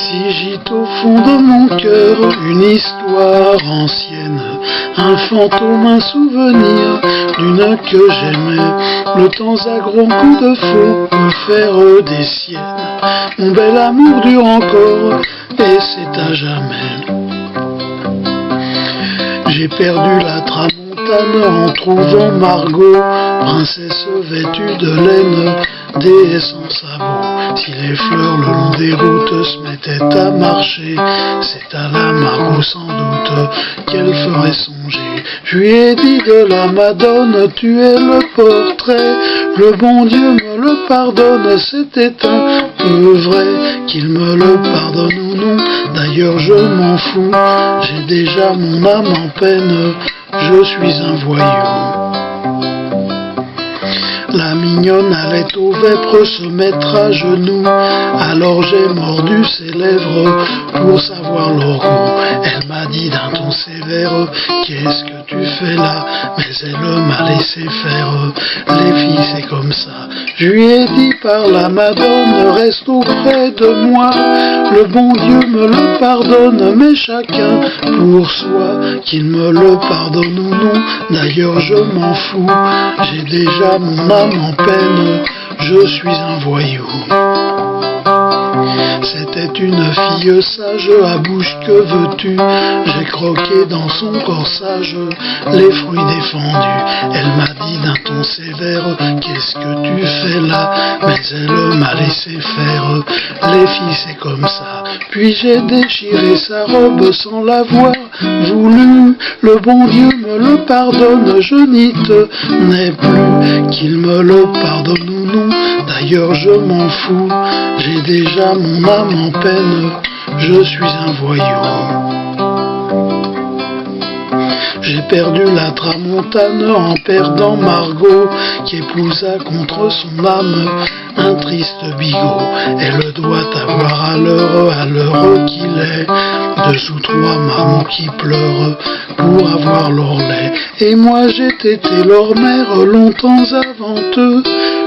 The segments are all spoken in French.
S'agite au fond de mon cœur une histoire ancienne, un fantôme, un souvenir d'une que j'aimais. Le temps à grands coups de feu peut faire des siennes. Mon bel amour dure encore et c'est à jamais. J'ai perdu la tramontane en trouvant Margot, princesse vêtue de laine, déesse en sabots. Si les fleurs le long des routes se mettaient à marcher, c'est à la Margot sans doute qu'elle ferait songer. Je lui ai dit de la Madone, tu es le portrait, le bon Dieu me le pardonne, c'était un peu vrai, qu'il me le pardonne ou non, d'ailleurs je m'en fous, j'ai déjà mon âme en peine, je suis un voyou. La mignonne allait au vêpres se mettre à genoux, alors j'ai mordu ses lèvres pour savoir leur goût. Elle m'a dit d'un ton sévère, qu'est-ce que tu fais là? Mais elle m'a laissé faire, les filles c'est comme ça. Je lui ai dit par la Madone, reste auprès de moi, le bon Dieu me le pardonne, mais chacun pour soi, qu'il me le pardonne ou non, d'ailleurs je m'en fous, j'ai déjà mon âme en peine, je suis un voyou. C'était une fille sage, à bouche que veux-tu? J'ai croqué dans son corsage les fruits défendus. Elle m'a dit d'un ton sévère, qu'est-ce que tu fais là? Mais elle m'a laissé faire, les filles c'est comme ça. Puis j'ai déchiré sa robe sans l'avoir voulu. Le bon Dieu me le pardonne, je n'y tenais plus, qu'il me le pardonne ou non, d'ailleurs je m'en fous, j'ai déjà mon âme en peine, je suis un voyou. J'ai perdu la tramontane en perdant Margot, qui épousa contre son âme un triste bigot. Elle doit avoir à l'heure qu'il est, 2 ou 3 mamans qui pleurent pour avoir leur lait. Et moi j'ai été leur mère longtemps avant eux.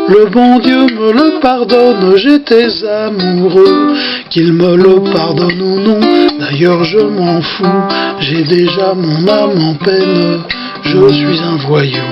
Le bon Dieu me le pardonne, j'étais amoureux, qu'il me le pardonne ou non, d'ailleurs je m'en fous, j'ai déjà mon âme en peine, je suis un voyou.